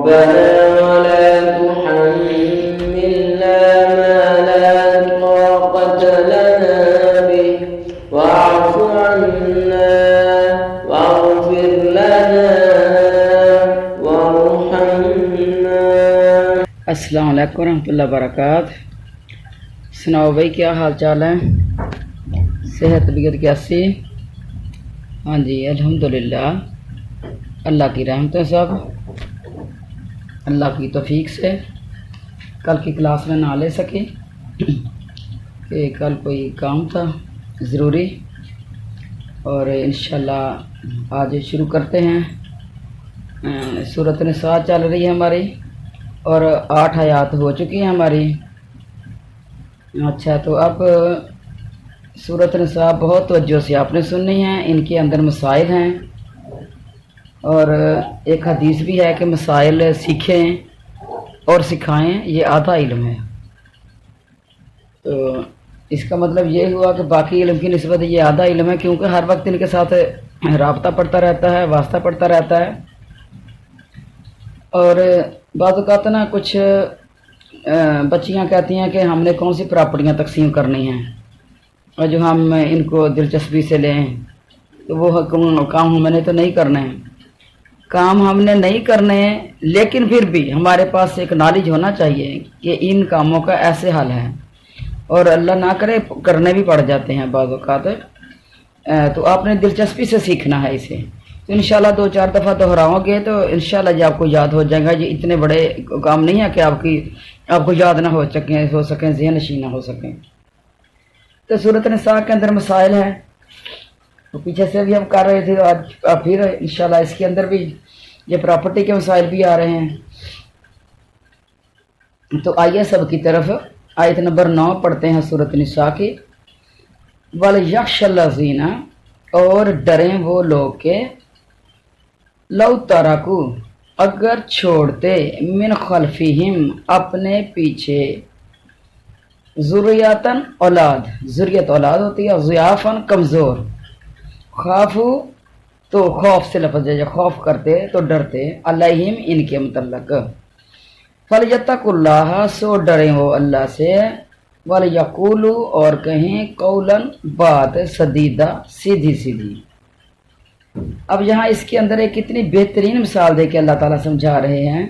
ربنا ولا تحملنا ما لا طاقة لنا به واعف عنا واغفر لنا وارحمنا۔ السلام علیکم ورحمۃ اللہ وبرکاتہ۔ سناؤ بھائی کیا حال چال ہے؟ صحت طبیعت کیسی؟ ہاں جی الحمدللہ، اللہ کی رحمتیں سب، اللہ کی توفیق سے کل کی کلاس میں نہ لے سکے کہ کل کوئی کام تھا ضروری، اور انشاءاللہ آج شروع کرتے ہیں۔ سورۃ النساء چل رہی ہے ہماری اور 8 آیات ہو چکی ہیں ہماری۔ اچھا، تو اب سورۃ النساء بہت توجہ سے آپ نے سننی ہے، ان کے اندر مسائل ہیں اور ایک حدیث بھی ہے کہ مسائل سیکھیں اور سکھائیں یہ آدھا علم ہے۔ تو اس کا مطلب یہ ہوا کہ باقی علم کی نسبت یہ آدھا علم ہے، کیونکہ ہر وقت ان کے ساتھ رابطہ پڑتا رہتا ہے، واسطہ پڑتا رہتا ہے۔ اور بعض اوقات نا کچھ بچیاں کہتی ہیں کہ ہم نے کون سی پراپرٹیاں تقسیم کرنی ہیں، اور جو ہم ان کو دلچسپی سے لیں تو وہ کام ہم نے تو نہیں کرنے ہیں، کام ہم نے نہیں کرنے ہیں، لیکن پھر بھی ہمارے پاس ایک نالج ہونا چاہیے کہ ان کاموں کا ایسے حل ہے، اور اللہ نہ کرے کرنے بھی پڑ جاتے ہیں بعض اوقات۔ تو آپ نے دلچسپی سے سیکھنا ہے اسے، تو انشاءاللہ 2-4 دفعہ دہراؤ گے تو انشاءاللہ یہ آپ کو یاد ہو جائے گا۔ یہ اتنے بڑے کام نہیں ہے کہ آپ کو یاد نہ ہو سکیں، ذہن نشین نہ ہو سکیں۔ تو سورۃ النساء کے اندر مسائل ہیں، تو پیچھے سے بھی ہم کر رہے تھے، آج پھر انشاءاللہ اس کے اندر بھی یہ پراپرٹی کے مسائل بھی آ رہے ہیں۔ تو آئیے سب کی طرف آیت نمبر 9 پڑھتے ہیں سورۃ النساء کی۔ وَلْيَخْشَ الَّذِينَ، اور ڈریں وہ لوگ کہ لَوْ تَرَكُوا، اگر چھوڑتے من خلفہم اپنے پیچھے ذریاتن اولاد، ذریت اولاد ہوتی ہے، ضعافن کمزور، خافو تو خوف سے لفظ ہے، خوف کرتے تو ڈرتے، علیہم ان کے متعلق، فَلْيَتَّقُوا اللَّهَ سو ڈریں وہ اللہ سے، وَلْيَقُولُوا اور کہیں قولاً بات، سدیدہ سیدھی سیدھی۔ اب یہاں اس کے اندر ایک کتنی بہترین مثال دے کے اللہ تعالیٰ سمجھا رہے ہیں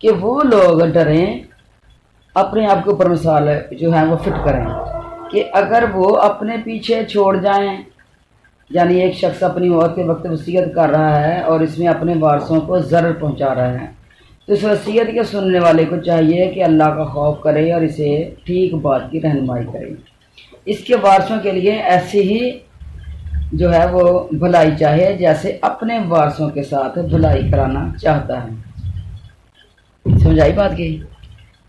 کہ وہ لوگ ڈریں، اپنے آپ کے اوپر مثال جو ہے وہ فٹ کریں کہ اگر وہ اپنے پیچھے چھوڑ جائیں، یعنی ایک شخص اپنی موت کے وقت وصیت کر رہا ہے اور اس میں اپنے وارثوں کو ضرر پہنچا رہا ہے، تو اس وصیت کے سننے والے کو چاہیے کہ اللہ کا خوف کرے اور اسے ٹھیک بات کی رہنمائی کرے، اس کے وارثوں کے لیے ایسی ہی جو ہے وہ بھلائی چاہے جیسے اپنے وارثوں کے ساتھ بھلائی کرانا چاہتا ہے۔ سمجھائی بات کی؟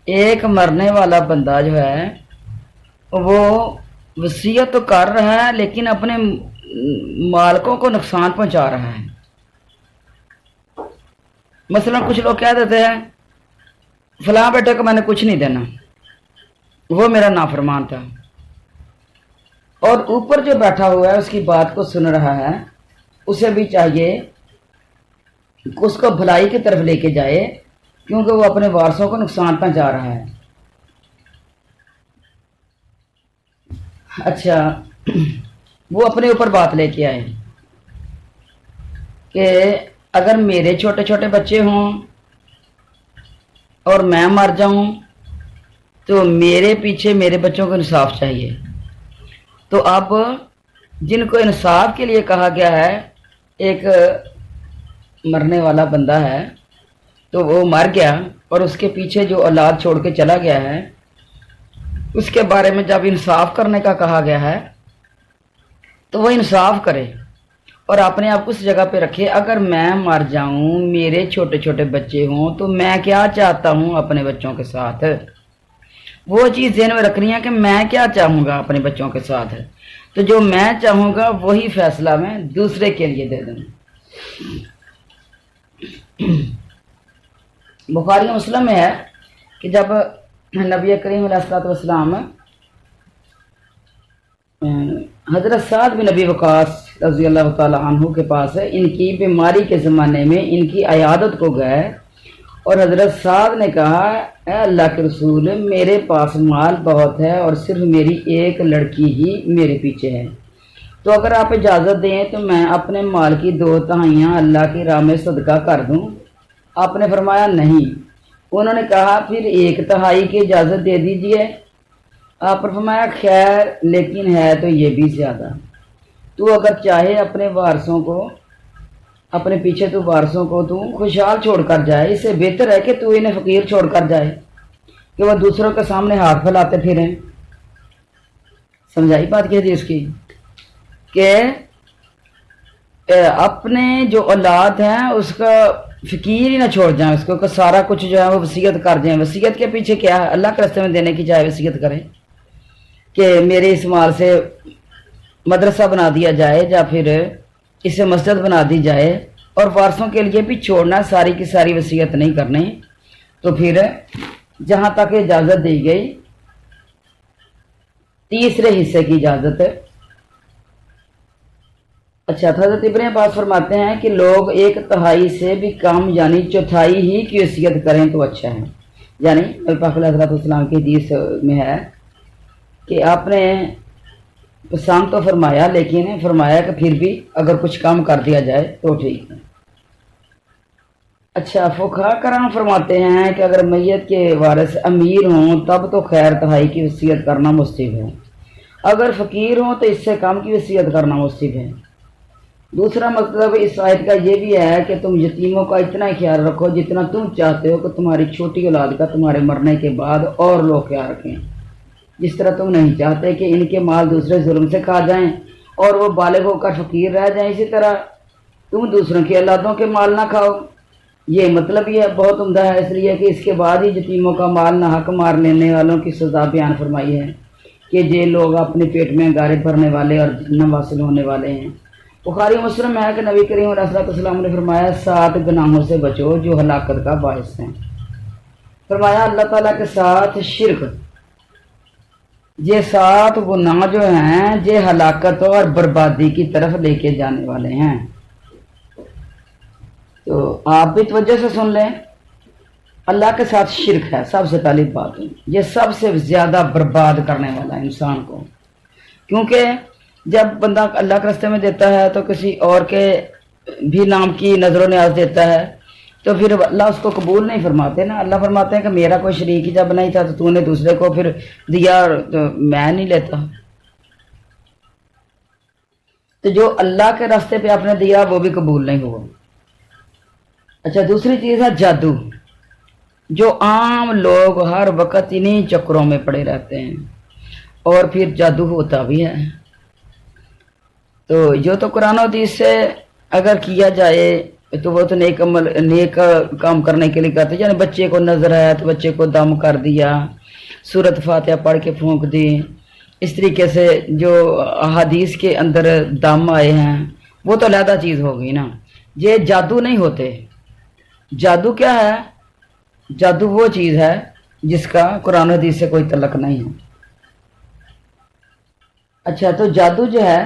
ایک مرنے والا بندہ جو ہے وہ وصیت تو کر رہا ہے لیکن اپنے مالکوں کو نقصان پہنچا رہا ہے۔ مثلا کچھ لوگ کہہ دیتے ہیں فلاں بیٹے کو میں نے کچھ نہیں دینا، وہ میرا نافرمان تھا، اور اوپر جو بیٹھا ہوا ہے اس کی بات کو سن رہا ہے، اسے بھی چاہیے کہ اس کو بھلائی کی طرف لے کے جائے، کیونکہ وہ اپنے وارثوں کو نقصان پہنچا رہا ہے۔ اچھا، وہ اپنے اوپر بات لے کے آئے کہ اگر میرے چھوٹے چھوٹے بچے ہوں اور میں مر جاؤں تو میرے پیچھے میرے بچوں کو انصاف چاہیے۔ تو اب جن کو انصاف کے لیے کہا گیا ہے، ایک مرنے والا بندہ ہے تو وہ مر گیا اور اس کے پیچھے جو اولاد چھوڑ کے چلا گیا ہے، اس کے بارے میں جب انصاف کرنے کا کہا گیا ہے تو وہ انصاف کرے اور اپنے آپ کو اس جگہ پہ رکھے، اگر میں مر جاؤں، میرے چھوٹے چھوٹے بچے ہوں تو میں کیا چاہتا ہوں اپنے بچوں کے ساتھ، وہ چیز ذہن میں رکھنی ہے کہ میں کیا چاہوں گا اپنے بچوں کے ساتھ، تو جو میں چاہوں گا وہی فیصلہ میں دوسرے کے لیے دے دوں۔ بخاری مسلم میں ہے کہ جب نبی کریم علیہ الصلوۃ والسلام حضرت سعد بن نبی وقاص رضی اللہ تعالیٰ عنہ کے پاس ہے، ان کی بیماری کے زمانے میں ان کی عیادت کو گئے اور حضرت سعد نے کہا اے اللہ کے رسول، میرے پاس مال بہت ہے اور صرف میری ایک لڑکی ہی میرے پیچھے ہے، تو اگر آپ اجازت دیں تو میں اپنے مال کی 2/3 اللہ کی راہ میں صدقہ کر دوں۔ آپ نے فرمایا نہیں۔ انہوں نے کہا پھر 1/3 کی اجازت دے دیجئے۔ آپ نے فرمایا خیر، لیکن ہے تو یہ بھی زیادہ، تو اگر چاہے اپنے وارثوں کو، اپنے پیچھے تو وارثوں کو تو خوشحال چھوڑ کر جائے، اس سے بہتر ہے کہ تو انہیں فقیر چھوڑ کر جائے کہ وہ دوسروں کے سامنے ہاتھ پھیلاتے پھریں۔ سمجھائی بات کی حدیث کی کہ اپنے جو اولاد ہیں اس کا فقیر ہی نہ چھوڑ جائیں، اس کو کہ سارا کچھ جو ہے وہ وصیت کر جائیں۔ وصیت کے پیچھے کیا ہے؟ اللہ کے راستے میں دینے کی چاہے وصیت کریں کہ میرے اس مال سے مدرسہ بنا دیا جائے یا پھر اسے مسجد بنا دی جائے، اور وارثوں کے لیے بھی چھوڑنا، ساری کی ساری وصیت نہیں کرنی۔ تو پھر جہاں تک اجازت دی گئی، تیسرے حصے کی اجازت ہے۔ اچھا، حضرت ابن عباس فرماتے ہیں کہ لوگ 1/3 سے بھی کم یعنی 1/4 ہی کی وصیت کریں تو اچھا ہے۔ یعنی نبی پاک علیہ الصلوۃ والسلام کی حدیث میں ہے کہ آپ نے پسند تو فرمایا، لیکن فرمایا کہ پھر بھی اگر کچھ کم کر دیا جائے تو ٹھیک ہے۔ اچھا، فقہاء کرام فرماتے ہیں کہ اگر میت کے وارث امیر ہوں تب تو خیر 1/3 کی وصیت کرنا مستحب ہے، اگر فقیر ہوں تو اس سے کم کی وصیت کرنا مستحب ہے۔ دوسرا مطلب اس آیت کا یہ بھی ہے کہ تم یتیموں کا اتنا ہی خیال رکھو جتنا تم چاہتے ہو کہ تمہاری چھوٹی اولاد کا تمہارے مرنے کے بعد اور لوگ خیال رکھیں، جس طرح تم نہیں چاہتے کہ ان کے مال دوسرے ظلم سے کھا جائیں اور وہ بالغ ہو کر فقیر رہ جائیں، اسی طرح تم دوسروں کی اولادوں کے مال نہ کھاؤ۔ یہ مطلب یہ بہت عمدہ ہے، اس لیے کہ اس کے بعد ہی یتیموں کا مال نہ حق مار لینے والوں کی سزا بیان فرمائی ہے کہ یہ لوگ اپنے پیٹ میں انگارے بھرنے والے اور جہنم واصل ہونے والے ہیں۔ بخاری مسلم ہے کہ نبی کریم علیہ الصلوۃ والسلام نے فرمایا 7 گناہوں سے بچو جو ہلاکت کا باعث ہیں۔ فرمایا اللہ تعالیٰ کے ساتھ شرک، یہ 7 گناہ جو ہیں یہ ہلاکت اور بربادی کی طرف لے کے جانے والے ہیں۔ تو آپ بھی توجہ سے سن لیں، اللہ کے ساتھ شرک ہے سب سے پہلی بات، یہ سب سے زیادہ برباد کرنے والا ہے انسان کو، کیونکہ جب بندہ اللہ کے راستے میں دیتا ہے تو کسی اور کے بھی نام کی نظر و نیاز دیتا ہے تو پھر اللہ اس کو قبول نہیں فرماتے نا۔ اللہ فرماتے ہیں کہ میرا کوئی شریک ہی جب نہیں تھا تو تو نے دوسرے کو پھر دیا تو میں نہیں لیتا۔ تو جو اللہ کے راستے پہ آپ نے دیا وہ بھی قبول نہیں ہوا۔ اچھا، دوسری چیز ہے جادو، جو عام لوگ ہر وقت انہی چکروں میں پڑے رہتے ہیں اور پھر جادو ہوتا بھی ہے۔ تو جو تو قرآن و حدیث سے اگر کیا جائے تو وہ تو نیک کام کرنے کے لیے کرتے، یعنی بچے کو نظر ہے تو بچے کو دم کر دیا، سورت فاتحہ پڑھ کے پھونک دی، اس طریقے سے جو احادیث کے اندر دم آئے ہیں وہ تو علیحدہ چیز ہوگی نا۔ یہ جادو نہیں ہوتے۔ جادو کیا ہے؟ جادو وہ چیز ہے جس کا قرآن و حدیث سے کوئی تعلق نہیں ہے۔ اچھا، تو جادو جو ہے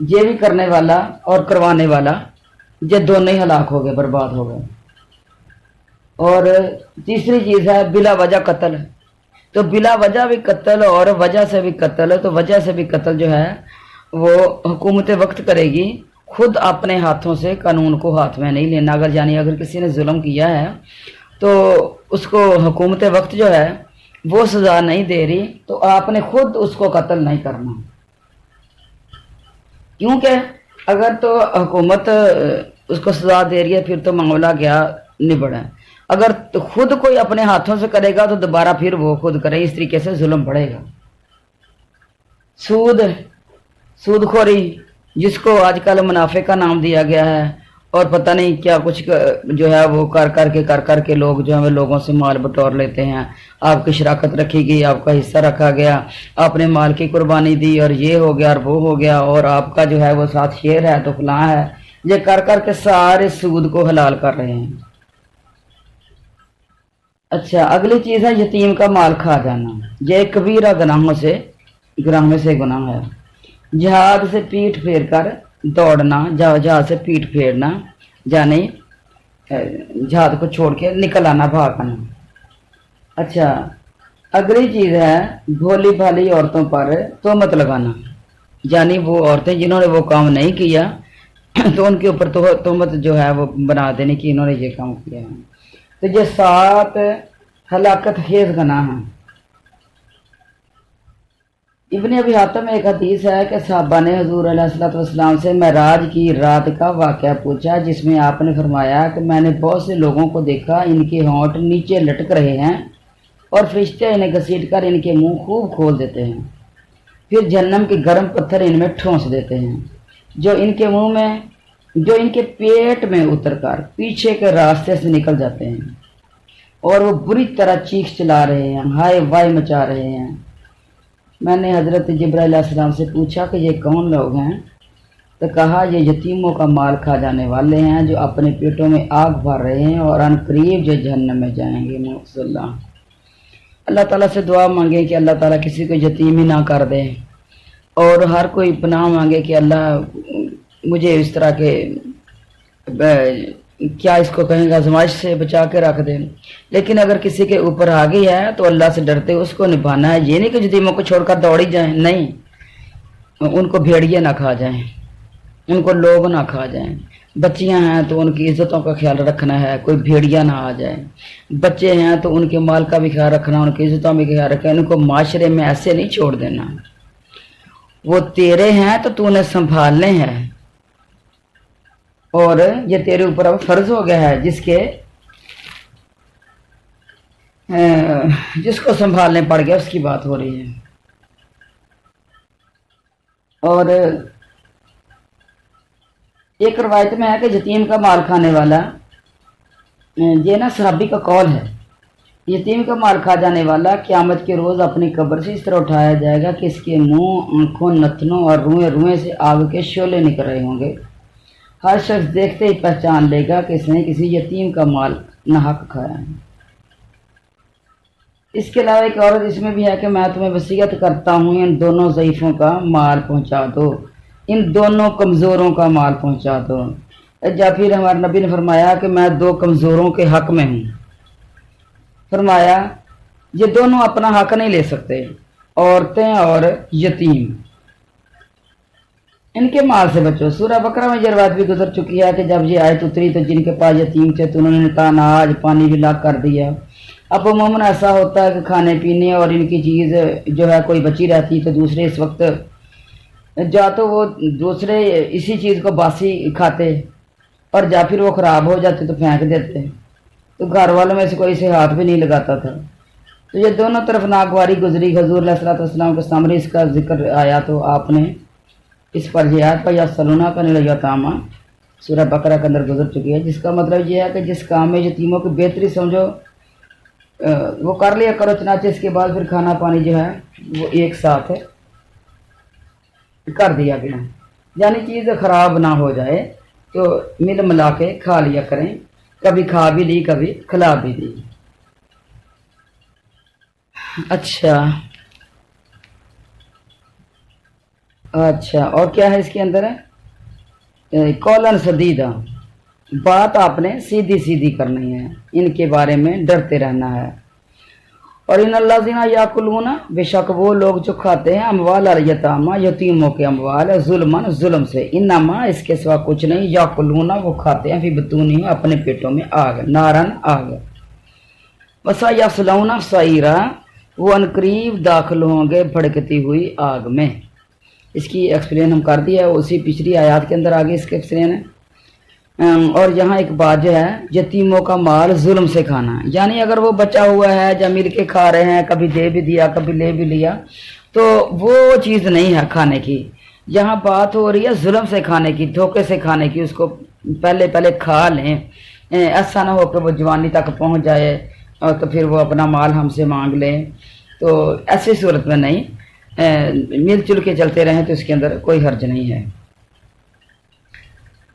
یہ بھی کرنے والا اور کروانے والا یہ دونوں ہی ہلاک ہو گئے، برباد ہو گئے۔ اور تیسری چیز ہے بلا وجہ قتل، تو بلا وجہ بھی قتل اور وجہ سے بھی قتل۔ تو وجہ سے بھی قتل جو ہے وہ حکومت وقت کرے گی، خود اپنے ہاتھوں سے قانون کو ہاتھ میں نہیں لینا۔ اگر کسی نے ظلم کیا ہے تو اس کو حکومت وقت جو ہے وہ سزا نہیں دے رہی تو آپ نے خود اس کو قتل نہیں کرنا، کیونکہ اگر تو حکومت اس کو سزا دے رہی ہے پھر تو معاملہ گیا نبڑا ہے۔ اگر تو خود کوئی اپنے ہاتھوں سے کرے گا تو دوبارہ پھر وہ خود کرے، اس طریقے سے ظلم بڑھے گا۔ سود خوری، جس کو آج کل منافع کا نام دیا گیا ہے، اور پتہ نہیں کیا کچھ جو ہے وہ کر کے لوگ جو ہے لوگوں سے مال بٹور لیتے ہیں۔ آپ کی شراکت رکھی گئی، آپ کا حصہ رکھا گیا، آپ نے مال کی قربانی دی اور یہ ہو گیا اور وہ ہو گیا، اور آپ کا جو ہے وہ ساتھ شیئر ہے تو فلاں ہے، یہ کر کے سارے سود کو حلال کر رہے ہیں۔ اچھا، اگلی چیز ہے یتیم کا مال کھا جانا، یہ کبیرہ گناہوں میں سے گناہ ہے۔ जहाज से पीठ फेर कर दौड़ना, जहाज से पीठ फेरना यानी जहाज को छोड़ के निकल आना, भागना। अच्छा, अगली चीज़ है भोली भाली औरतों पर तोहमत लगाना, यानी वो औरतें जिन्होंने वो काम नहीं किया तो उनके ऊपर तोहमत जो है वो बना देने की इन्होंने ये काम किया है। तो ये 7 हलाकत खेज गुनाह हैं। इब्ने अबी हातिम में एक हदीस है कि साहबा ने हुजूर अलैहिस्सलातु वस्सलाम से मेराज की रात का वाक़या पूछा, जिसमें आपने फरमाया कि मैंने बहुत से लोगों को देखा, इनके होंठ नीचे लटक रहे हैं और फरिश्ते इन्हें घसीट कर इनके मुंह खूब खोल देते हैं, फिर जहन्नम के गर्म पत्थर इनमें ठोंस देते हैं, जो इनके पेट में उतरकर पीछे के रास्ते से निकल जाते हैं और वो बुरी तरह चीख चला रहे हैं, हाय वाय मचा रहे हैं। मैंने हज़रत जिब्राइल अलैहिस्सलाम से पूछा कि ये कौन लोग हैं, तो कहा ये यतीमों का माल खा जाने वाले हैं जो अपने पेटों में आग भर रहे हैं और अनकरीब जो जहन्नम में जाएंगे। मुसल्ला अल्लाह ताला से दुआ मांगे कि अल्लाह ताला किसी को यतीम ही ना कर दे, और हर कोई पनाह मांगे कि अल्लाह मुझे इस तरह के क्या इसको कहेंगे आजमाइश से बचा के रख दे। लेकिन अगर किसी के ऊपर आ गई है तो अल्लाह से डरते उसको निभाना है। ये नहीं कि यतीमों को छोड़कर दौड़ी जाएं, नहीं, उनको भेड़िए ना खा जाएं, उनको लोग ना खा जाएं। बच्चियां हैं तो उनकी इज्जतों का ख्याल रखना है, कोई भेड़िया ना आ जाए। बच्चे हैं तो उनके माल का भी ख्याल रखना, उनकी इज्जतों में ख्याल रखना, उनको माशरे में ऐसे नहीं छोड़ देना। वो तेरे हैं तो तूने संभालने हैं, और ये तेरे ऊपर अब फर्ज हो गया है जिसको संभालने पड़ गया उसकी बात हो रही है। और एक रवायत में है कि यतीम का माल खाने वाला, ये ना सहाबी का कौल है, यतीम का माल खा जाने वाला क़यामत के रोज़ अपनी कब्र से इस तरह उठाया जाएगा कि इसके मुंह, आँखों, नथनों और रुएं रुएं से आग के शोले निकल रहे होंगे। हर शख्स देखते ही पहचान लेगा कि इसने किसी यतीम का माल नाहक खाया है। इसके अलावा एक औरत इसमें भी है कि मैं तुम्हें वसीयत करता हूँ इन दोनों ज़ईफ़ों का माल पहुँचा दो, इन दोनों कमज़ोरों का माल पहुँचा दो। या फिर हमारे नबी ने फरमाया कि मैं 2 कमज़ोरों के हक़ में हूँ। फरमाया ये दोनों अपना हक़ नहीं ले सकते, औरतें और यतीम, इनके माल से बचो। सूरह बकरा में ये रवायत भी गुजर चुकी है कि जब ये आयत उतरी तो जिनके पास यतीम थे तो उन्होंने अनाज पानी भी लाग कर दिया। अब अमूमन ऐसा होता है कि खाने पीने और इनकी चीज़ जो है कोई बची रहती तो दूसरे इस वक्त या तो वो दूसरे इसी चीज़ को बासी खाते और या फिर वो ख़राब हो जाते तो फेंक देते, तो घर वालों में से कोई इसे हाथ भी नहीं लगाता था। तो ये दोनों तरफ नागवारी गुजरी। हुज़ूर अलैहिस्सलातु वस्सलाम के सामने इसका जिक्र आया तो आपने इस पर यह आयत पर यसलूना का निलयतामा सूरह बकरा के अंदर गुजर चुकी है, जिसका मतलब यह है कि जिस काम में यतीमों की बेहतरी समझो वो कर लिया करो, चनाचे इसके बाद फिर खाना पानी जो है वो एक साथ है कर दिया गया, यानी चीज़ ख़राब ना हो जाए तो मिल मिला के खा लिया करें, कभी खा भी ली कभी खिला भी दी। अच्छा, और क्या है इसके अंदर है कौलन सदीदा, बात आपने सीधी सीधी करनी है, इनके बारे में डरते रहना है। और इन अल्लाज़ीना याकुलूना, बेशक वो लोग जो खाते हैं अमवाल अल यतामा, यतीमों के अमवाल, जुल्मन जुल्म से, इन्नमा इसके सिवा कुछ नहीं, याकुलूना वो खाते हैं, फी बतूनिहिम अपने पेटों में आग, नारन आग, वसा यसलौना सईरा वो अनकरीब दाखिल होंगे भड़कती हुई आग में। इसकी एक्सप्लेन हम कर दिया है, उसी पिछली आयत के अंदर आगे इसके एक्सप्लेन है। और यहाँ एक बात जो है यतीमों का माल जुल्म से खाना, यानी अगर वो बचा हुआ है या मिल के खा रहे हैं, कभी दे भी दिया कभी ले भी लिया, तो वो चीज़ नहीं है खाने की। यहाँ बात हो रही है जुल्म से खाने की, धोखे से खाने की, उसको पहले खा लें, ऐसा ना हो कि वो जवानी तक पहुँच जाए और तो फिर वो अपना माल हमसे मांग लें, तो ऐसी सूरत में नहीं, मिलजुल के चलते रहें तो इसके अंदर कोई हर्ज नहीं है।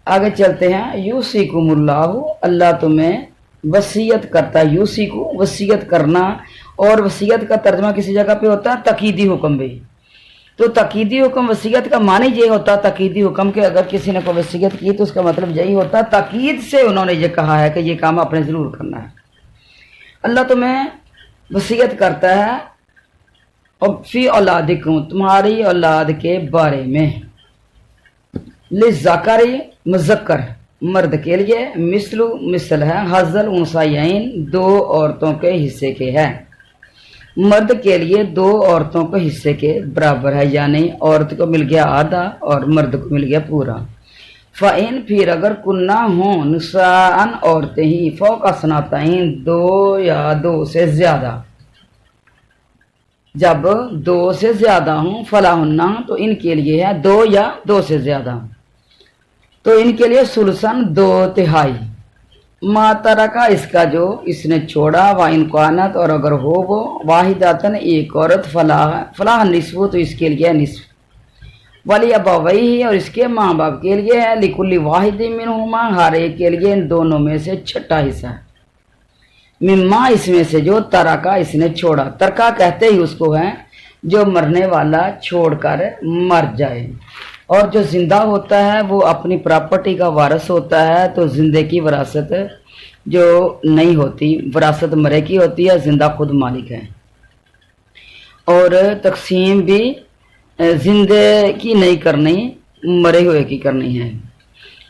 आगे चलते हैं। यूसीकुमुल्लाहु, अल्लाह तुम्हें वसीयत करता है। यूसीकु वसीयत करना, और वसीयत का तर्जमा किसी जगह पे होता है तकीदी हुक्म भी, تو तकीदी हुक्म वसीयत का माने ये होता तकीदी हुक्म के अगर किसी ने कोई वसीयत की तो उसका मतलब यही होता ताकीद से उन्होंने ये कहा है कि ये काम आपने ज़रूर करना है। अल्लाह तुम्हें वसीयत करता है और फी औलादिकुम तुम्हारी औलाद के बारे में, लिज़्ज़करी मुज़क्कर मर्द के लिए, मिसलु मिसल है, हज़ल उनसायैन दो औरतों के हिस्से के है, मर्द के लिए दो औरतों के हिस्से के बराबर है, यानी औरत को मिल गया आधा और मर्द को मिल गया पूरा। फ़इन फिर अगर कुन्ना हों निसाअन औरतें ही फ़ौक़ सनातैन दो या दो से ज़्यादा, जब दो से ज़्यादा हों फलाहुन्ना तो इनके लिए है दो या दो से ज़्यादा, तो इनके लिए सुलसन दो तिहाई, मातरा का इसका जो इसने छोड़ा, व इनकानत और अगर हो वो वाहिदातन एक औरत फलाह निस्फु तो इसके लिए निस्फ, वली अबवैही और इसके माँ बाप के लिए है, लिकुल्ली वाहिदी मिनहुमा हर एक के लिए इन दोनों में से छठा हिस्सा है, मिम्मा इसमें से जो तरा का इसने छोड़ा, तरका कहते ही उसको है जो मरने वाला छोड़कर मर जाए, और जो जिंदा होता है वो अपनी प्रॉपर्टी का वारिस होता है, तो जिंदे की विरासत जो नहीं होती, विरासत मरे की होती है, जिंदा खुद मालिक है। और तकसीम भी जिंदे की नहीं करनी, मरे हुए की करनी है।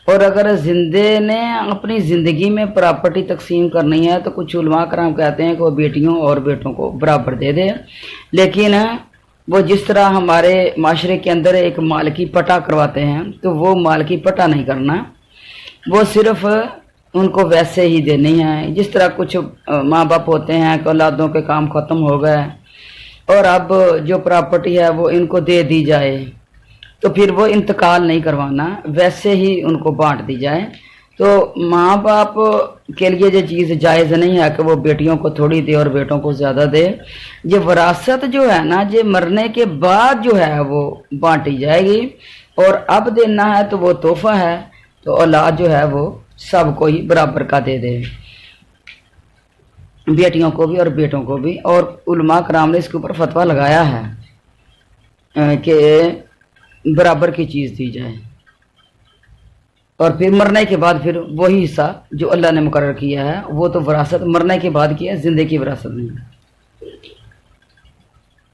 और अगर जिंदे ने अपनी ज़िंदगी में प्रॉपर्टी तकसीम करनी है तो कुछ उलमा कराम कहते हैं कि वो बेटियों और बेटों को बराबर दे दे, लेकिन वो जिस तरह हमारे माशरे के अंदर एक माल की पटा करवाते हैं तो वो माल की पटा नहीं करना, वो सिर्फ उनको वैसे ही देनी है। जिस तरह कुछ माँ बाप होते हैं कि औलादों के काम ख़त्म हो गए और अब जो प्रॉपर्टी है वो इनको दे दी जाए, तो फिर वो इंतकाल नहीं करवाना, वैसे ही उनको बांट दी जाए। तो माँ बाप के लिए ये चीज़ जायज़ नहीं है कि वो बेटियों को थोड़ी दे और बेटों को ज़्यादा दे। ये विरासत जो है ना, ये मरने के बाद जो है वो बांटी जाएगी, और अब देना है तो वो तोहफा है, तो औलाद जो है वो सबको ही बराबर का दे दे, बेटियों को भी और बेटों को भी। और उलमा कराम ने इसके ऊपर फतवा लगाया है कि बराबर की चीज़ दी जाए, और फिर मरने के बाद फिर वही हिस्सा जो अल्लाह ने मुकर्रर किया है वो तो विरासत मरने के बाद की है, जिंदगी की विरासत नहीं।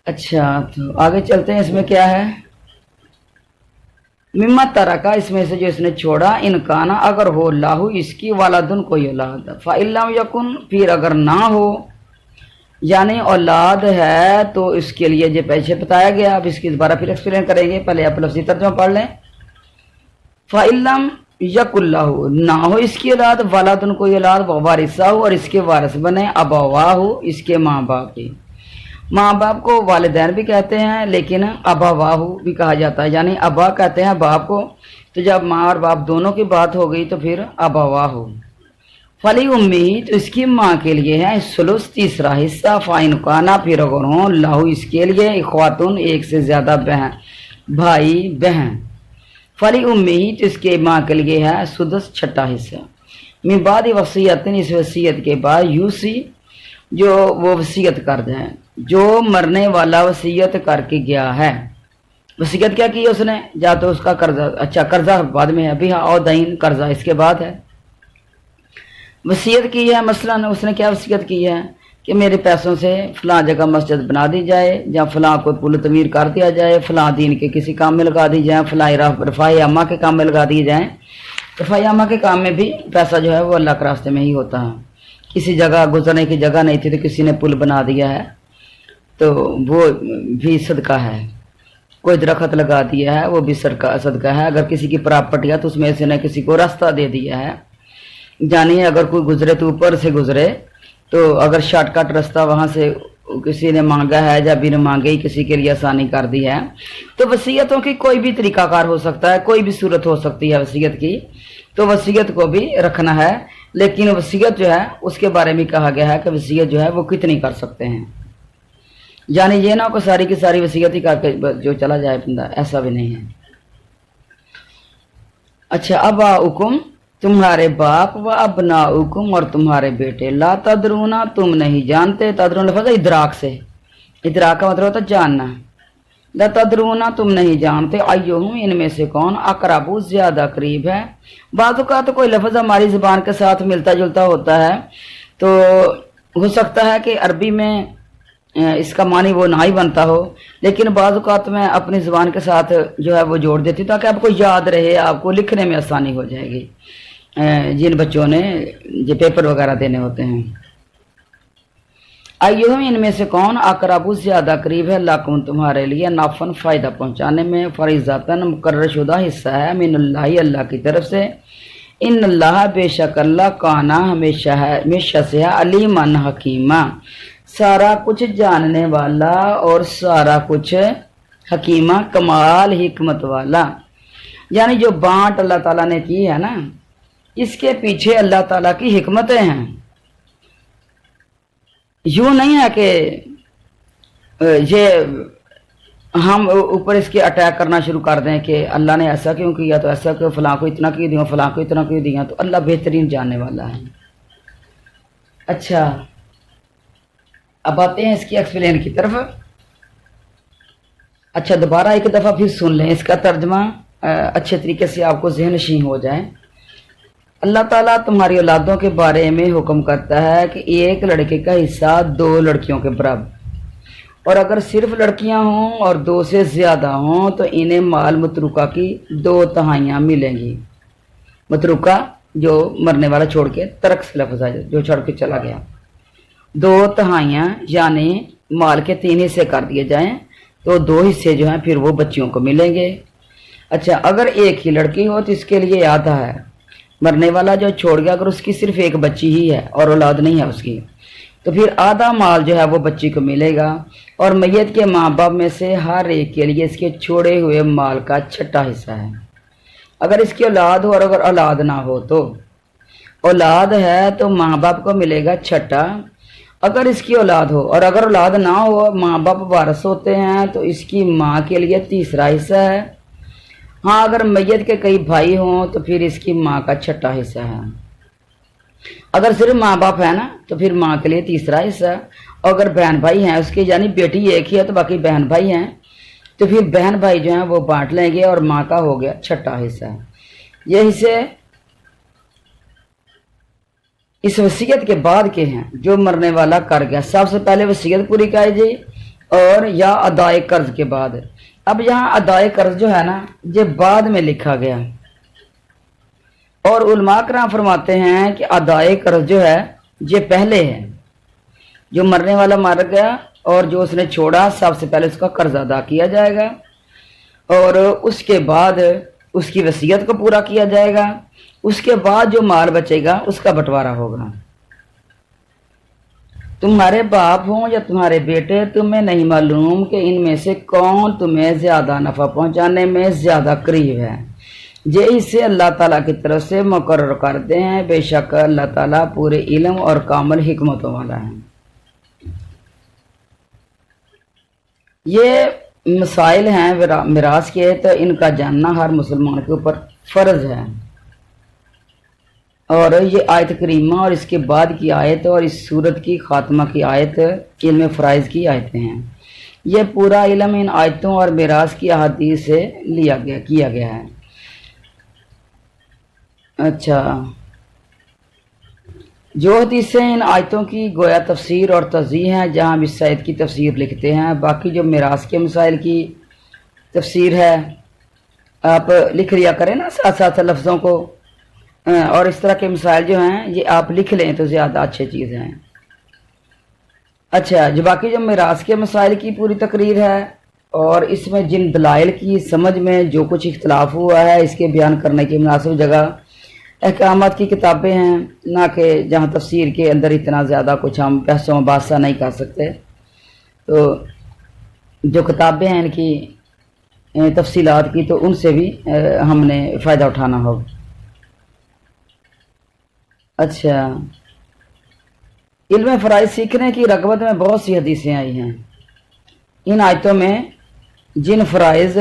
अच्छा, तो आगे चलते हैं। इसमें क्या है, मिम्मा तरका इसमें से जो इसने छोड़ा, इनकाना अगर हो लाहू इसकी वालादुन कोई औलाद, फ़इल्लम यकुन फिर अगर ना हो, यानी औलाद है तो इसके लिए जो पीछे बताया गया, अब इसकी दोबारा फिर एक्सप्लेन करेंगे। पहले आप लफ्ज़ी तर्जुमा पढ़ लें। फ़इल्लम यकुल्लाहु ना हो इसकी औलाद, वालादुन कोई औलाद, वारिसा हो और इसके वारिस बने, अबवाहु इसके माँ बाप के। माँ बाप को वालिदैन भी कहते हैं लेकिन अबवाहु भी कहा जाता है, यानी अबा कहते हैं बाप को, तो जब माँ और बाप दोनों की बात हो गई तो फिर अबवाहु। फली उम्मी तो इसकी माँ के लिए है सुलुस तीसरा हिस्सा, फ़ाइन काना फिर अगर हो लाहू इसके लिए इख्वातुन एक से ज़्यादा बहन भाई बहन, फली उम्मी तो इसके माँ के लिए है सुदस छठा हिस्सा। मिन बाद वसीयत इस वसीयत के बाद यूसी जो वो वसीयत कर जाए, जो मरने वाला वसीयत करके गया है। वसीयत क्या की उसने, या तो उसका कर्जा, अच्छा कर्जा बाद में है अभी, हाँ, और दईन कर्जा इसके बाद है। वसीयत की है, मसलन उसने क्या वसीयत की है कि मेरे पैसों से फ़लाँ जगह मस्जिद बना दी जाए, या फ़लाँ कोई पुल तमीर कर दिया जाए, फ़लाँ दीन के किसी काम में लगा दी जाए, फ़लाँ रफ़ाए अम्मा के काम में लगा दिए जाएँ। रफ़ाए अम्मा के काम में भी पैसा जो है वो अल्लाह के रास्ते में ही होता है। किसी जगह गुजरने की जगह नहीं थी तो किसी ने पुल बना दिया है, तो वो भी सदका है। कोई दरख्त लगा दिया है, वो भी सदका है। अगर किसी की प्रॉपर्टी है तो उसमें से ने किसी को रास्ता दे दिया है, जानिए अगर कोई गुजरे तो ऊपर से गुजरे, तो अगर शॉर्टकट रास्ता वहाँ से किसी ने मांगा है या बिना मांगे ही किसी के लिए आसानी कर दी है। तो वसीयतों की कोई भी तरीकाकार हो सकता है, कोई भी सूरत हो सकती है वसीयत की, तो वसीयत को भी रखना है। लेकिन वसीयत जो है उसके बारे में कहा गया है कि वसीयत जो है वो कितनी कर सकते हैं, यानी ये ना को सारी की सारी वसीयत ही करके जो चला जाए बंदा, ऐसा भी नहीं है। अच्छा, अब हुकुम तुम्हारे बाप व अपना हुकुम और तुम्हारे बेटे, ला तदरूना तुम नहीं जानते, तदरून लफ्ज़ इदराक से, इदराक का मतलब होता है जानना, लतदरूना तुम नहीं जानते अय्युहुम इनमें से कौन अकरबू ज्यादा करीब है। बातों का तो कोई लफ्ज़ हमारी ज़ुबान के साथ मिलता जुलता होता है, तो हो सकता है कि अरबी में इसका मानी वो ना ही बनता हो, लेकिन बाज़ औक़ात मैं अपनी ज़ुबान के साथ जो है वो जोड़ देती हूँ ताकि आपको याद रहे, आपको लिखने में आसानी हो जाएगी जिन बच्चों ने जो पेपर वगैरह देने होते हैं। अय्युहुम इनमें से कौन अकरबू ज्यादा करीब है लाकुम तुम्हारे लिए नाफन फ़ायदा पहुँचाने में, फरीज़तन मुकर्रर शुदा हिस्सा है मिनल्लाहि अल्लाह की तरफ से। इन अल्लाह बेशक अल्लाह काना हमेशा है, हमेशा से है, अलीमन हकीमा सारा कुछ जानने वाला और सारा कुछ हकीमा कमाल हिकमत वाला। यानी जो बांट अल्लाह ताला ने की है ना, इसके पीछे अल्लाह ताला की हिकमतें हैं। यूं नहीं है कि ये हम ऊपर इसके अटैक करना शुरू कर दें कि अल्लाह ने ऐसा क्यों किया, तो ऐसा क्यों, फलां को इतना क्यों दिया, फलां को इतना क्यों दिया, तो अल्लाह बेहतरीन जानने वाला है। अच्छा, अब आते हैं इसकी एक्सप्लेन की तरफ। अच्छा, दोबारा एक दफ़ा फिर सुन लें इसका तर्जमा, अच्छे तरीके से आपको ज़हन नशीं हो जाए। अल्लाह ताला तुम्हारी औलादों के बारे में हुक्म करता है कि एक लड़के का हिस्सा 2 लड़कियों के बराबर, और अगर सिर्फ लड़कियां हों और 2 से ज़्यादा हों तो इन्हें माल मतरूका की 2 तिहाइयाँ मिलेंगी। मतरूका जो मरने वाला छोड़ के, तरक से लफ्ज़ है जो छोड़ के चला गया, 2 तिहाइयाँ यानी माल के 3 हिस्से कर दिए जाएं तो 2 हिस्से जो हैं फिर वो बच्चियों को मिलेंगे। अच्छा, अगर एक ही लड़की हो तो इसके लिए आधा है। मरने वाला जो छोड़ गया अगर उसकी सिर्फ एक बच्ची ही है और औलाद नहीं है उसकी, तो फिर आधा माल जो है वो बच्ची को मिलेगा, और मैयत के माँ बाप में से हर एक के लिए इसके छोड़े हुए माल का छठा हिस्सा है। अगर इसकी औलाद हो और अगर औलाद ना हो, तो औलाद है तो माँ बाप को मिलेगा छठा। अगर इसकी औलाद हो और अगर औलाद ना हो, माँ बाप वारिस होते हैं, तो इसकी माँ के लिए तीसरा हिस्सा है। हाँ, अगर मैयत के कई भाई हों तो फिर इसकी माँ का छठा हिस्सा है। अगर सिर्फ माँ बाप है ना तो फिर माँ के लिए तीसरा हिस्सा। अगर बहन भाई हैं उसके, यानी बेटी एक ही है तो बाकी बहन भाई हैं, तो फिर बहन भाई जो हैं वो बांट लेंगे और माँ का हो गया छठा हिस्सा। ये हिस्से इस वसीयत के बाद के हैं जो मरने वाला कर गया। सबसे पहले वसीयत पूरी कीजिए और या अदाए कर्ज के बाद। अब यहाँ अदाए कर्ज जो है ना, ये बाद में लिखा गया, और उलमा कराम फरमाते हैं कि अदाए कर्ज जो है ये पहले है। जो मरने वाला मर गया और जो उसने छोड़ा, सबसे पहले उसका कर्ज अदा किया जाएगा और उसके बाद उसकी वसीयत को पूरा किया जाएगा। उसके बाद जो माल बचेगा उसका बंटवारा होगा। तुम्हारे बाप हों या तुम्हारे बेटे, तुम्हें नहीं मालूम कि इनमें से कौन तुम्हें ज्यादा नफा पहुंचाने में ज्यादा करीब है। ये इसे अल्लाह ताला की तरफ से मुकर्रर करते हैं। बेशक अल्लाह ताला पूरे इल्म और कामिल हिकमतों वाला है। ये मसाइल हैं मिरास के, तो इनका जानना हर मुसलमान के ऊपर फर्ज है। और ये आयत करीमा और इसके बाद की आयत और इस सूरत की खात्मा की आयत इल्म फ़राइज़ की आयतें हैं। यह पूरा इल्म इन आयतों और मिरास की अहादीस से किया गया है। अच्छा, जो हदीसें इन आयतों की गोया तफसीर और तज़ीह हैं, जहाँ भी सैद की तफसीर लिखते हैं। बाकी जो मिरास के मसाइल की तफसीर है आप लिख लिया करें ना साथ साथ लफ्ज़ों को, और इस तरह के मसाइल जो हैं ये आप लिख लें तो ज़्यादा अच्छी चीज़ हैं। अच्छा, जो बाकी जो मिरास के मसाइल की पूरी तकरीर है और इसमें जिन दलाइल की समझ में जो कुछ इख्तलाफ हुआ है, इसके बयान करने की मुनासिब जगह अहकामात की किताबें हैं, ना कि जहाँ तफसीर के अंदर इतना ज़्यादा कुछ हम बहसों मुबासा नहीं कर सकते। तो जो किताबें हैं इनकी तफसीलात की, तो उनसे भी हमने फ़ायदा उठाना होगा। अच्छा, इल्म फ़राइज़ सीखने की रग़बत में बहुत सी हदीसें आई हैं। इन आयतों में जिन फ़राइज़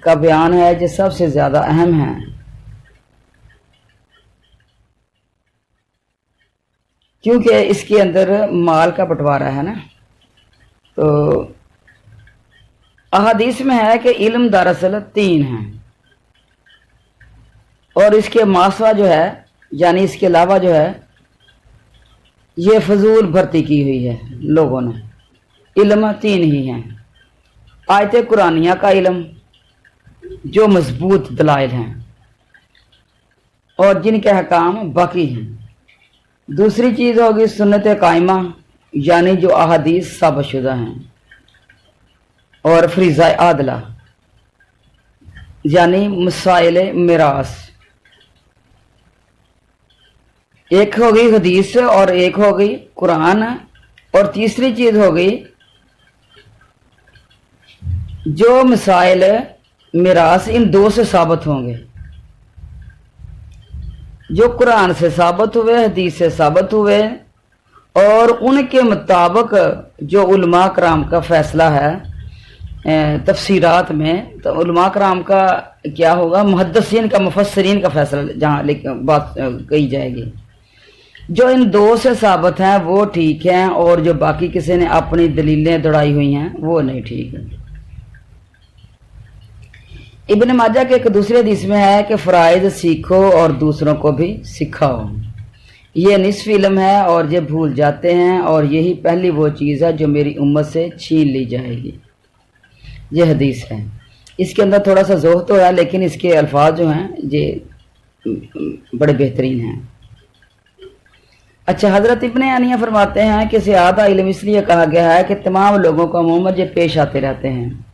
का बयान है जो सबसे ज़्यादा अहम हैं, क्योंकि इसके अंदर माल का बंटवारा है ना, तो अहादीस में है कि इल्म दरअसल 3 हैं और इसके मासवा जो है यानी इसके अलावा जो है ये फजूल भर्ती की हुई है लोगों ने। इल्म 3 ही हैं। आयत कुरानिया का इल्म जो मजबूत दलाइल हैं और जिनके हकाम बाकी हैं। दूसरी चीज़ होगी सुन्नत कायमा यानी जो अहादीस साबितशुदा हैं और फरीज़ा आदला यानी मसाइल मिरास। एक हो गई हदीस और एक हो गई कुरान और तीसरी चीज़ हो गई जो मसाइल मिरास इन 2 से साबित होंगे, जो कुरान से साबित हुए, हदीस से साबित हुए और उनके मुताबिक जो उलमा कराम का फैसला है तफसीरात में। तो उलमा कराम का क्या होगा, मुहद्दिसीन का मुफस्सिरीन का फैसला जहाँ बात कही जाएगी। जो इन 2 से साबित हैं वो ठीक हैं और जो बाकी किसी ने अपनी दलीलें दौड़ाई हुई हैं वो नहीं ठीक है। इब्न माजा के एक दूसरे हदीस में है कि फ़राइज़ सीखो और दूसरों को भी सिखाओ, ये निस्फ इल्म है और ये भूल जाते हैं और यही पहली वो चीज़ है जो मेरी उम्मत से छीन ली जाएगी। ये हदीस है। इसके अंदर थोड़ा सा ज़ोह तो है लेकिन इसके अल्फाज जो हैं ये बड़े बेहतरीन हैं। अच्छा, हज़रत इब्न अनिया फरमाते हैं कि ज़्यादा इल्म इसलिए कहा गया है कि तमाम लोगों को अमूमन ये पेश आते रहते हैं।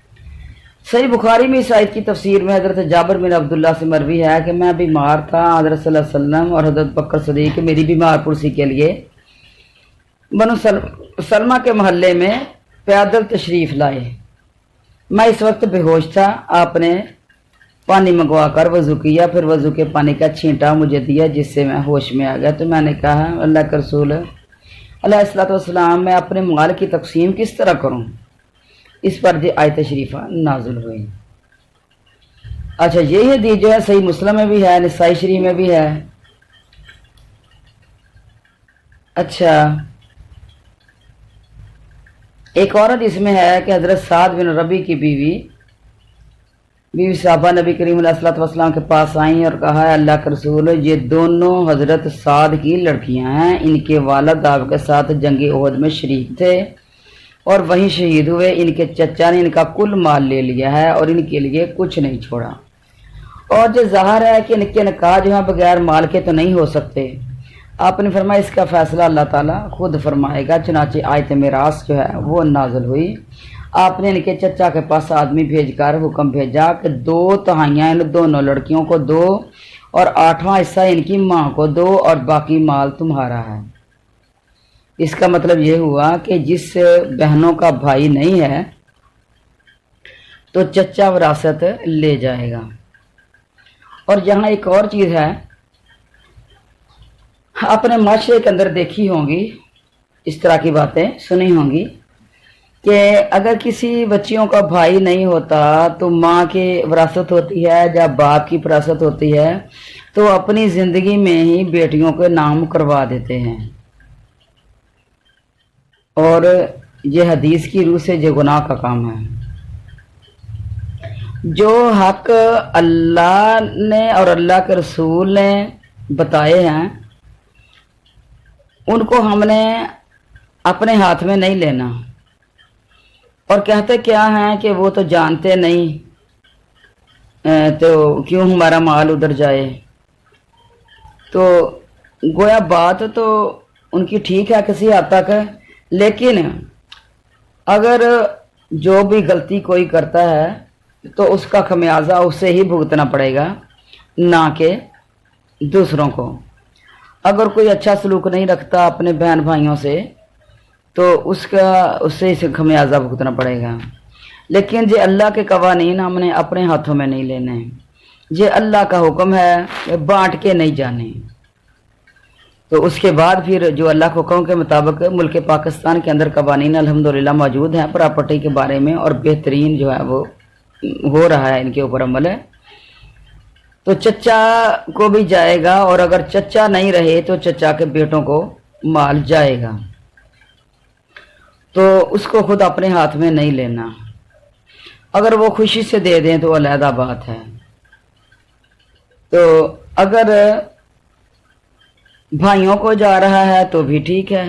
सही बुखारी में इस आयत की तफसीर में हज़रत जाबिर बिन अब्दुल्लाह से मरवी है कि मैं बीमार था, हज़रत सल्लल्लाहु अलैहि वसल्लम और हज़रत बकर सदीक मेरी बीमार पुरसी के लिए बनु सलमा के मोहल्ले में पैदल तशरीफ़ लाए। मैं इस वक्त बेहोश था। आपने पानी मंगवा कर वज़ू किया, फिर वज़ू के पानी का छींटा मुझे दिया जिससे मैं होश में आ गया। तो मैंने कहा अल्लाह के रसूल अलैहिस्सलातु वस्सलाम मैं अपने माल की तकसीम किस तरह करूं? इस पर जो आयत शरीफा नाज़िल हुई। अच्छा, यही हदीस जो है सही मुस्लिम में भी है, निसाई शरीफ में भी है। अच्छा, एक और हदीस में है कि हज़रत साद बिन रबी की बीवी साहबा नबी करीम अलैहि वसल्लम के पास आई और कहा अल्लाह के रसूल ये दोनों हज़रत साद की लड़कियां हैं, इनके वालिद आपके साथ जंग ओहद में शरीक थे और वहीं शहीद हुए। इनके चचा ने इनका कुल माल ले लिया है और इनके लिए कुछ नहीं छोड़ा। और जो ज़ाहिर है कि इनके निकाह जो है बगैर माल के तो नहीं हो सकते। आपने फरमाया इसका फ़ैसला अल्लाह ताला खुद फरमाएगा। चुनाचे आयत मिरास जो है वो नाज़िल हुई। आपने इनके चचा के पास आदमी भेजकर हुक्म भेजा कि 2 तिहाइयाँ इन दोनों लड़कियों को दो और 8वां हिस्सा इनकी माँ को दो और बाकी माल तुम्हारा है। इसका मतलब ये हुआ कि जिस बहनों का भाई नहीं है तो चचा विरासत ले जाएगा। और यहाँ एक और चीज़ है, अपने माशरे के अंदर देखी होंगी, इस तरह की बातें सुनी होंगी कि अगर किसी बच्चियों का भाई नहीं होता तो माँ की विरासत होती है या बाप की विरासत होती है, तो अपनी ज़िंदगी में ही बेटियों के नाम करवा देते हैं। और ये हदीस की रूह से जो गुनाह का काम है। जो हक अल्लाह ने और अल्लाह के रसूल ने बताए हैं उनको हमने अपने हाथ में नहीं लेना। और कहते क्या हैं कि वो तो जानते नहीं तो क्यों हमारा माल उधर जाए। तो गोया बात तो उनकी ठीक है किसी हद तक, लेकिन अगर जो भी गलती कोई करता है तो उसका खमियाजा उसे ही भुगतना पड़ेगा, ना कि दूसरों को। अगर कोई अच्छा सलूक नहीं रखता अपने बहन भाइयों से तो उससे इसे खमियाजा भुगतना पड़ेगा। लेकिन ये अल्लाह के कवानीन हमने अपने हाथों में नहीं लेने। ये अल्लाह का हुक्म है, बांट के नहीं जाने। तो उसके बाद फिर जो अल्लाह के हुक्म के मुताबिक मुल्क पाकिस्तान के अंदर कवानीन अल्हम्दुलिल्लाह मौजूद हैं प्रॉपर्टी के बारे में, और बेहतरीन जो है वो हो रहा है, इनके ऊपर अमल है। तो चचा को भी जाएगा, और अगर चचा नहीं रहे तो चचा के बेटों को माल जाएगा। तो उसको खुद अपने हाथ में नहीं लेना। اگر وہ خوشی سے دے دیں تو علیحدہ بات ہے. تو اگر بھائیوں کو جا رہا ہے تو بھی ٹھیک ہے،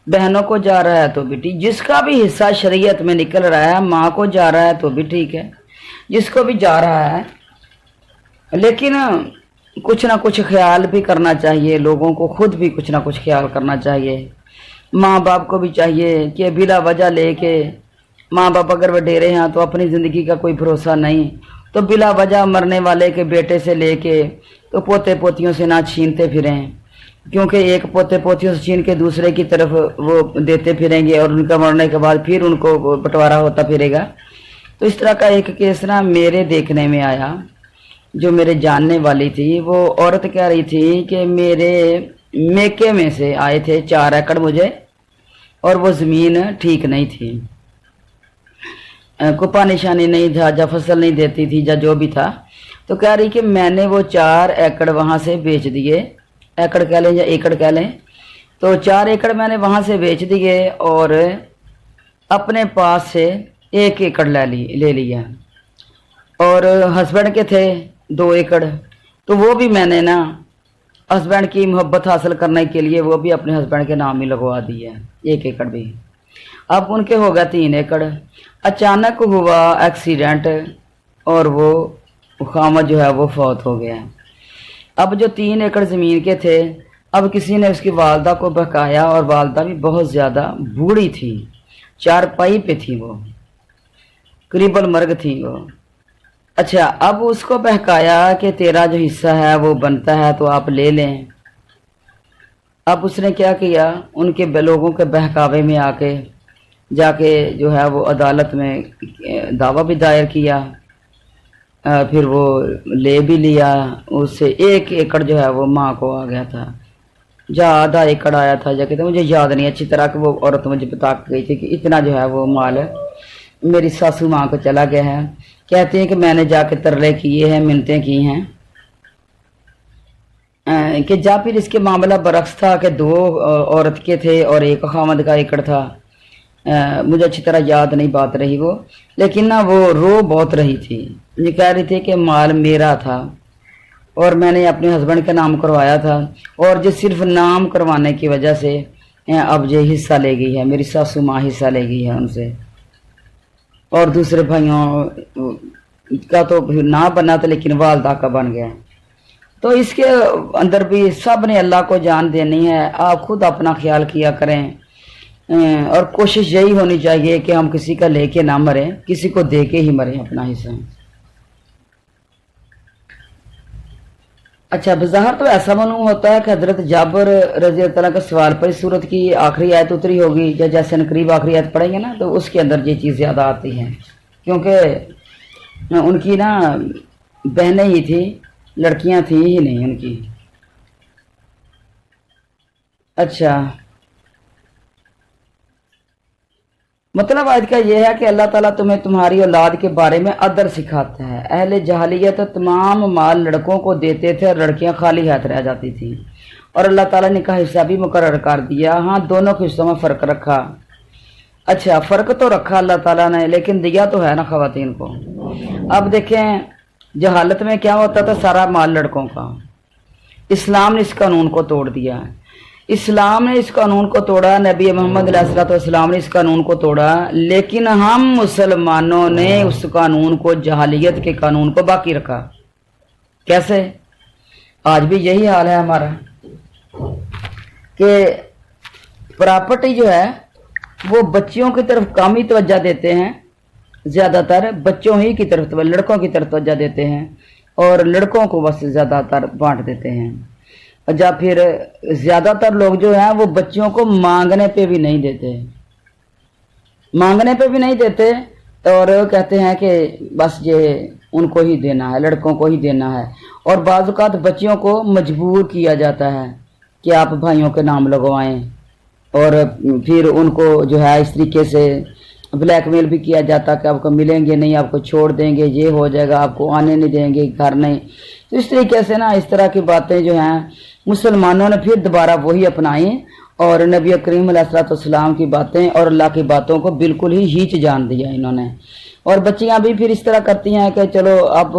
بہنوں کو جا رہا ہے تو بھی ٹھیک، جس کا بھی حصہ شریعت میں نکل رہا ہے، ماں کو جا رہا ہے تو بھی ٹھیک ہے، جس کو بھی جا رہا ہے. لیکن کچھ نہ کچھ خیال بھی کرنا چاہیے، لوگوں کو خود بھی کچھ نہ کچھ خیال کرنا چاہیے. ماں باپ کو بھی چاہیے کہ بلا وجہ لے کے، ماں باپ اگر وڈیرے ہیں تو اپنی زندگی کا کوئی بھروسہ نہیں، تو بلا وجہ مرنے والے کے بیٹے سے لے کے تو پوتے پوتیوں سے نہ چھینتے پھریں، کیونکہ ایک پوتے پوتیوں سے چھین کے دوسرے کی طرف وہ دیتے پھریں گے اور ان کا مرنے کے بعد پھر ان کو بٹوارا ہوتا پھرے گا. تو اس طرح کا ایک کیس نا میرے دیکھنے میں آیا. جو میرے جاننے والی تھی وہ عورت کہہ رہی تھی کہ میرے میکے میں سے آئے تھے 4 ایکڑ مجھے، اور وہ زمین ٹھیک نہیں تھی، کپا نشانی نہیں تھا، جا فصل نہیں دیتی تھی، جا جو بھی تھا. تو کہہ رہی کہ میں نے وہ 4 ایکڑ وہاں سے بیچ دیے، ایکڑ کہہ لیں یا ایکڑ کہہ لیں، تو 4 ایکڑ میں نے وہاں سے بیچ دیے اور اپنے پاس سے 1 ایکڑ لے لیا. اور ہسبینڈ کے تھے 2 ایکڑ، تو وہ بھی میں نے نا ہسبینڈ کی محبت حاصل کرنے کے لیے وہ بھی اپنے ہسبینڈ کے نام ہی لگوا دی ہے 1 ایکڑ بھی. اب ان کے ہو گیا 3 ایکڑ. اچانک ہوا ایکسیڈنٹ اور وہ خامد جو ہے وہ فوت ہو گیا. اب جو 3 ایکڑ زمین کے تھے، اب کسی نے اس کی والدہ کو بہکایا، اور والدہ بھی بہت زیادہ بوڑھی تھی، 4 پہ تھی، وہ قریب المرگ تھی وہ. اچھا، اب اس کو بہکایا کہ تیرا جو حصہ ہے وہ بنتا ہے تو آپ لے لیں. اب اس نے کیا کیا، ان کے لوگوں کے بہکاوے میں آ کے جا کے جو ہے وہ عدالت میں دعویٰ بھی دائر کیا، پھر وہ لے بھی لیا. اس سے 1 ایکڑ جو ہے وہ ماں کو آ گیا تھا، جا آدھا ایکڑ آیا تھا. جا کے مجھے یاد نہیں اچھی طرح کہ وہ عورت مجھے بتا گئی تھی کہ اتنا جو ہے وہ مال میری ساسو ماں کو چلا گیا ہے. کہتے ہیں کہ میں نے جا کے ترلے کیے ہیں، منتیں کی ہیں کہ جا. پھر اس کے معاملہ برعکس تھا کہ 2 عورت کے تھے اور 1 خامد کا ایکڑ تھا. مجھے اچھی طرح یاد نہیں بات رہی وہ، لیکن نا وہ رو بہت رہی تھی. یہ کہہ رہی تھی کہ مال میرا تھا اور میں نے اپنے ہسبینڈ کے نام کروایا تھا، اور جو صرف نام کروانے کی وجہ سے اب یہ حصہ لے گئی ہے، میری ساسو ماں حصہ لے گئی ہے ان سے. اور دوسرے بھائیوں کا تو نہ بنا تھا لیکن والدہ کا بن گیا. تو اس کے اندر بھی سب نے اللہ کو جان دینی ہے. آپ خود اپنا خیال کیا کریں، اور کوشش یہی ہونی چاہیے کہ ہم کسی کا لے کے نہ مریں، کسی کو دے کے ہی مریں اپنا حصہ. اچھا، بظاہر تو ایسا معلوم ہوتا ہے کہ حضرت جابر رضی اللہ تعالیٰ کے سوال پر اس صورت کی آخری آیت اتری ہوگی، یا جیسے قریب آخری آیت پڑھیں گے نا تو اس کے اندر یہ چیز زیادہ آتی ہے، کیونکہ ان کی نا بہنیں ہی تھی، لڑکیاں تھیں ہی نہیں ان کی. اچھا، مطلب آیت کا یہ ہے کہ اللہ تعالیٰ تمہیں تمہاری اولاد کے بارے میں ادر سکھاتا ہے. اہل جاہلیت تمام مال لڑکوں کو دیتے تھے اور لڑکیاں خالی ہاتھ رہ جاتی تھیں، اور اللہ تعالیٰ نے کا حصہ بھی مقرر کر دیا. ہاں، دونوں کے حصوں میں فرق رکھا. اچھا، فرق تو رکھا اللہ تعالیٰ نے، لیکن دیا تو ہے نا خواتین کو. اب دیکھیں جہالت میں کیا ہوتا تھا، سارا مال لڑکوں کا. اسلام نے اس قانون کو توڑ دیا. اسلام نے اس قانون کو توڑا، نبی محمد علیہ السلام نے اس قانون کو توڑا، لیکن ہم مسلمانوں نے اس قانون کو، جہالیت کے قانون کو باقی رکھا. کیسے؟ آج بھی یہی حال ہے ہمارا کہ پراپرٹی جو ہے وہ بچیوں کی طرف کم ہی توجہ دیتے ہیں، زیادہ تر بچوں ہی کی طرف، لڑکوں کی طرف توجہ دیتے ہیں، اور لڑکوں کو بس زیادہ تر بانٹ دیتے ہیں. جب پھر زیادہ تر لوگ جو ہیں وہ بچوں کو مانگنے پہ بھی نہیں دیتے، مانگنے پہ بھی نہیں دیتے، اور کہتے ہیں کہ بس یہ ان کو ہی دینا ہے، لڑکوں کو ہی دینا ہے. اور بعض اوقات بچیوں کو مجبور کیا جاتا ہے کہ آپ بھائیوں کے نام لگوائیں، اور پھر ان کو جو ہے اس طریقے سے بلیک میل بھی کیا جاتا کہ آپ کو ملیں گے نہیں، آپ کو چھوڑ دیں گے، یہ ہو جائے گا، آپ کو آنے نہیں دیں گے، گھر نہیں. تو اس طریقے سے نا اس طرح کی باتیں جو ہیں مسلمانوں نے پھر دوبارہ وہی اپنائیں، اور نبی کریم علیہ السلام کی باتیں اور اللہ کی باتوں کو بالکل ہی ہیچ جان دیا انہوں نے. اور بچیاں بھی پھر اس طرح کرتی ہیں کہ چلو اب